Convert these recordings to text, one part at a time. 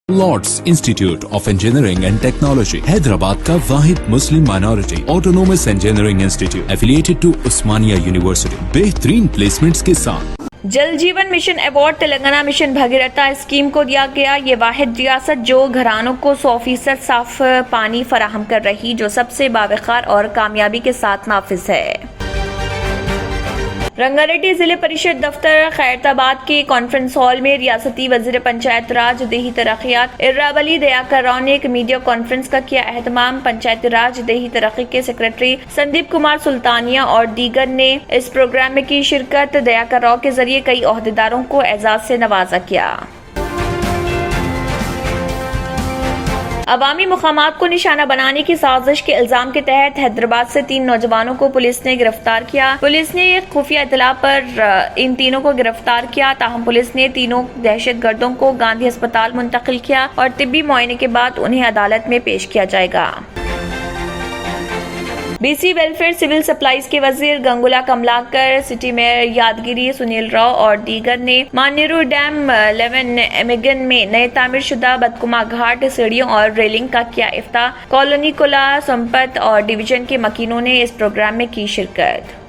Lord's institute of engineering and technology Hyderabad का वाहिद Muslim minority autonomous engineering institute affiliated to Osmania university बेहतरीन placements के साथ। Jal Jeevan mission award Telangana mission Bhagiratha scheme को दिया गया। ये वाहिद रियासत जो घरानों को 100% साफ पानी फराहम कर रही, जो सबसे बावकार और कामयाबी के साथ नाफिज है। रंगारेड्डी जिले परिषद दफ्तर खैरताबाद के कॉन्फ्रेंस हॉल में रियासती वजीर पंचायत राज देही तरक्कियात इर्रावली दयाकर राव ने एक मीडिया कॉन्फ्रेंस का किया एहतमाम। पंचायत राज देही तरक्की के सेक्रेटरी संदीप कुमार सुल्तानिया और दीगर ने इस प्रोग्राम में की शिरकत। दयाकर राव के जरिए कई ओहदेदारों को एजाज से नवाजा किया। अवामी मुकामात को निशाना बनाने की साजिश के इल्जाम के तहत हैदराबाद से 3 नौजवानों को पुलिस ने गिरफ्तार किया। पुलिस ने एक खुफिया इतला पर इन तीनों को गिरफ्तार किया। ताहम पुलिस ने तीनों दहशतगर्दों को गांधी अस्पताल मुंतकिल किया और तिब्बी मुआयने के बाद उन्हें अदालत में पेश किया जाएगा। बीसी वेलफेयर सिविल सप्लाईज के वजीर गंगुला कमलाकर, सिटी मेयर यादगिरी सुनील राव और दीगर ने मानेरू डैम 11 एमिगन में नए तामीर शुदा बदकुमा घाट, सीढ़ियों और रेलिंग का किया इफ्ताह। कॉलोनी कोला संपत और डिवीजन के मकीनों ने इस प्रोग्राम में की शिरकत।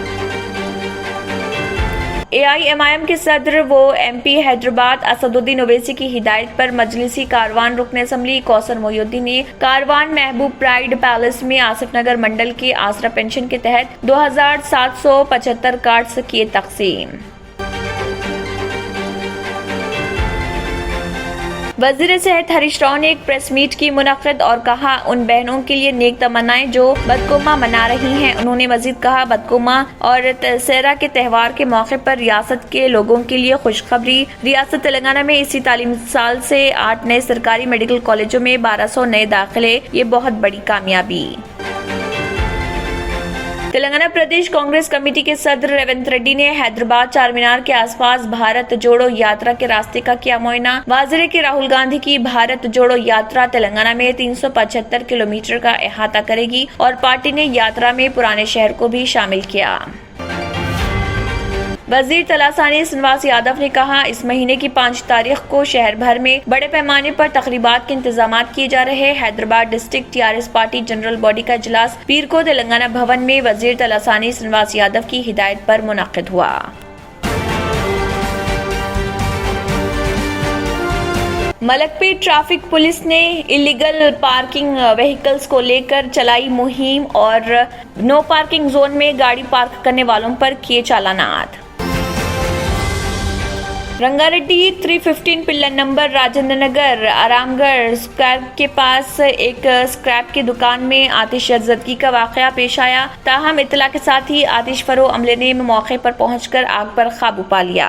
AIMIM के सदर वो MP हैदराबाद असदुद्दीन ओवैसी की हिदायत पर मजलिसी कारवान रुकन असम्बली कौसर मोहिउद्दीन ने कारवान महबूब प्राइड पैलेस में आसिफ नगर मंडल के आसरा पेंशन के तहत 2775 कार्ड्स किए तकसीम। वजीर सेहत हरीश राव ने एक प्रेस मीट की मुनक्किद और कहा उन बहनों के लिए नेक तमन्नाएं जो बदकुमा मना रही हैं। उन्होंने मजीद कहा बदकुमा और दशहरा के त्यौहार के मौके पर रियासत के लोगों के लिए खुशखबरी। रियासत तेलंगाना में इसी तालीमी साल से 8 नए सरकारी मेडिकल कॉलेजों में 1200 नए दाखिले, ये बहुत बड़ी कामयाबी। तेलंगाना प्रदेश कांग्रेस कमेटी के सदर रेवंत रेड्डी ने हैदराबाद चार मीनार के आसपास भारत जोड़ो यात्रा के रास्ते का किया मुआयना। वाज़ेह कि राहुल गांधी की भारत जोड़ो यात्रा तेलंगाना में 375 किलोमीटर का अहाता करेगी और पार्टी ने यात्रा में पुराने शहर को भी शामिल किया। वजीर तलासानी श्रीनिवास यादव ने कहा इस महीने की 5 तारीख को शहर भर में बड़े पैमाने पर तकरीबात के इंतजाम किए जा रहे। Hyderabad district TRS party general body का इजलास पीर को तेलंगाना भवन में वजीर तलासानी श्रीनिवास यादव की हिदायत पर मुनक्किद हुआ। मलकपेट ट्रैफिक पुलिस ने इलीगल पार्किंग व्हीकल्स को लेकर चलाई मुहिम और नो पार्किंग जोन में गाड़ी पार्क करने वालों पर किए चालानात। Rangareddy 315 pillar number Rajendra Nagar Aramghar scrap के पास एक स्क्रैप की दुकान में आतिश ज़दगी का वाकया पेश आया। ताहम इत्तला के साथ ही आतिश फरो अमले ने मौके पर पहुंचकर आग पर काबू पा लिया।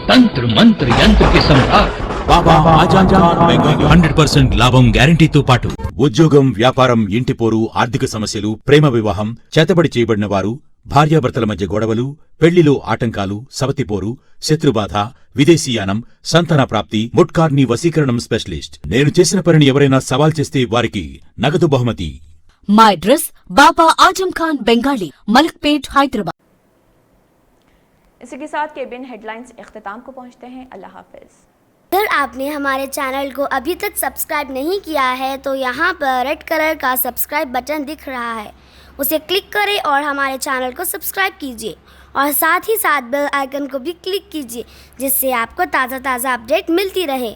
तंत्र मंत्र यंत्र के सम्राट బాబా ఆజాన్ బెంగాల్ 100% లాభం గ్యారంటీతో పాటు ఉద్యోగం, వ్యాపారం, ఇంటి పోరు, ఆర్థిక సమస్యలు, ప్రేమ వివాహం, చేతబడి చేయబడిన వారు, భార్యాభర్తల మధ్య గొడవలు, పెళ్లిలో ఆటంకాలు, సవతిపోరు, శత్రుబాధ, విదేశీయానం, సంతాన ప్రాప్తి, ముట్కార్ని వశీకరణం స్పెషలిస్ట్. నేను చేసిన పనిని ఎవరైనా సవాల్ చేస్తే వారికి నగదు బహుమతి. మా అడ్రస్ బాబా आजम खान बंगाली, मलकपेट, हैदराबाद। इसी के साथ केबिन हेडलाइंस इख्तिताम को पहुंचते हैं। अल्लाह हाफिज। अगर आपने हमारे चैनल को अभी तक सब्सक्राइब नहीं किया है तो यहाँ पर रेड कलर का सब्सक्राइब बटन दिख रहा है, उसे क्लिक करें और हमारे चैनल को सब्सक्राइब कीजिए और साथ ही साथ बेल आइकन को भी क्लिक कीजिए जिससे आपको ताज़ा अपडेट मिलती रहे।